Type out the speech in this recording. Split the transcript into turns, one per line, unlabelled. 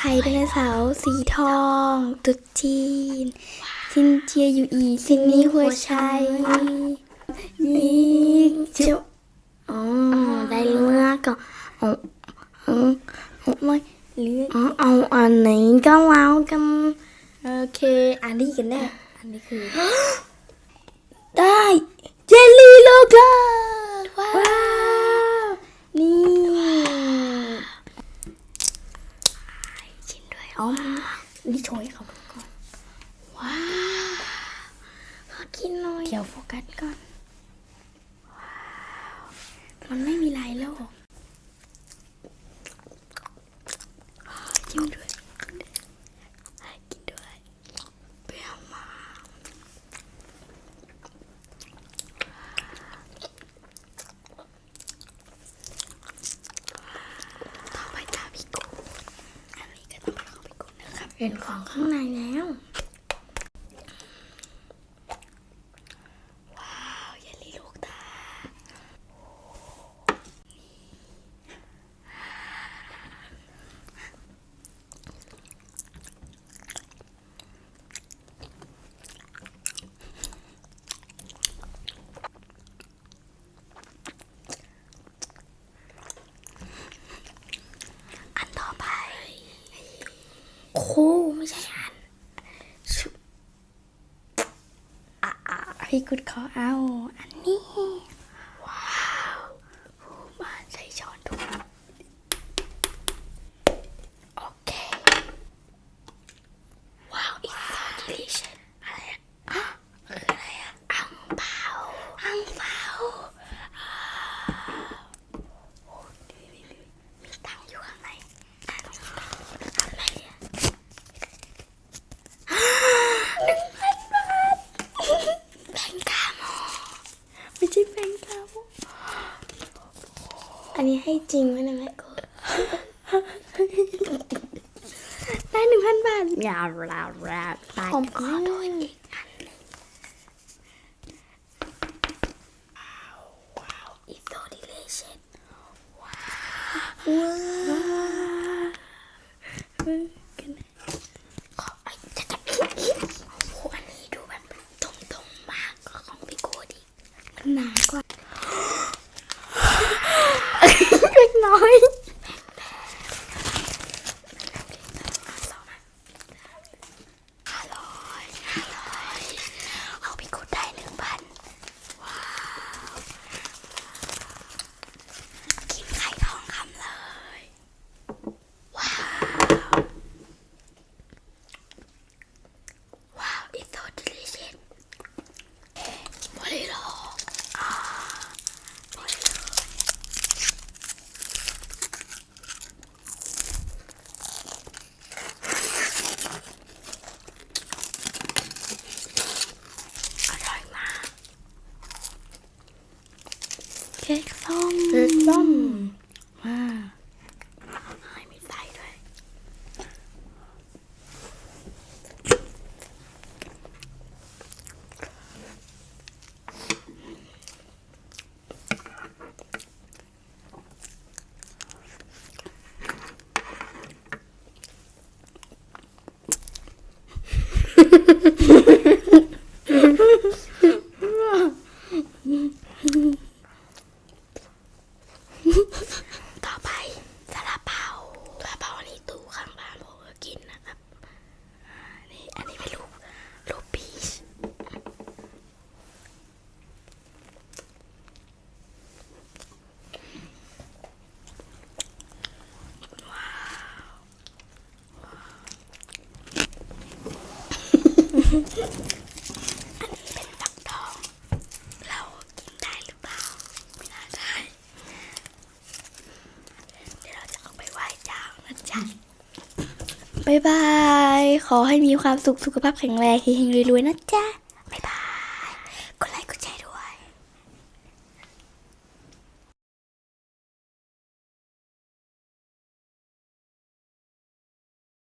ข่ไดโนเสาร์สีทองตุ๊ดจีนซินเจียอยู่อีซินนี่หัวชัยนี่เจ้าได้เลือกก็ไม่เลือกเอาอันไหนก็แล้วกันโอเคอันนี้กันแน่อันนี้คือได้เจลลี่โลกาว้าวนี่ชิมด้วยนี่โชยเขาดูก่อนว้าวขอกินหน่อยเดี๋ยวโฟกัสก่อนว้าวมันไม่มีลายโลกชิมด้วยกินด้วยเปรี้ยวมากต่อไปตามพี่กูอันนี้ก็ต้องเป็นของพี่กูนะครับเป็นของข้างในแล้วว้าวเยลลี่ลูกตาอันต่อไปไม่ใช่พี่กุดขอเอาอันนี้ว้าวมาใส่ช้อนถูกโอเคว้าว it's so delicious อะไรอะคืออะไรอะอังเปามีตังอยู่ข้างในอะไรอะ1,000 บาทแบงกาโมไม่ใช่แบงกาโมอันนี้ให้จริงไหมนะแม่กูได้ 1,000 บาทอย่าผมขอโทษอีกอันนึงว้าว it's so delicious ว้าวขอจะจับอีกอันนี้ดูแบบตรงมากของพี่โกดิมันหนากว่าเล็กน้อยเอาพี่โกได้ 1,000 ว้าวกินไข่ทองคำเลยว้าว it's so delicious บริโลบริโลอร่อยมากเค้กส้มว้าวให้มีไส้ด้วยต่อไปซาลาเปานี่ตู้ข้างบ้านผมก็กินนะครับนี่อันนี้เป็นรูปพีชว้าวอันนี้เป็นฟักทองเรากินได้หรือเปล่าไม่น่าได้เดี๋ยวเราจะเอาไปไหว้เจ้านะจ๊ะบ๊ายบายขอให้มีความสุขสุขภาพแข็งแรงเฮงๆรวยๆนะจ๊ะ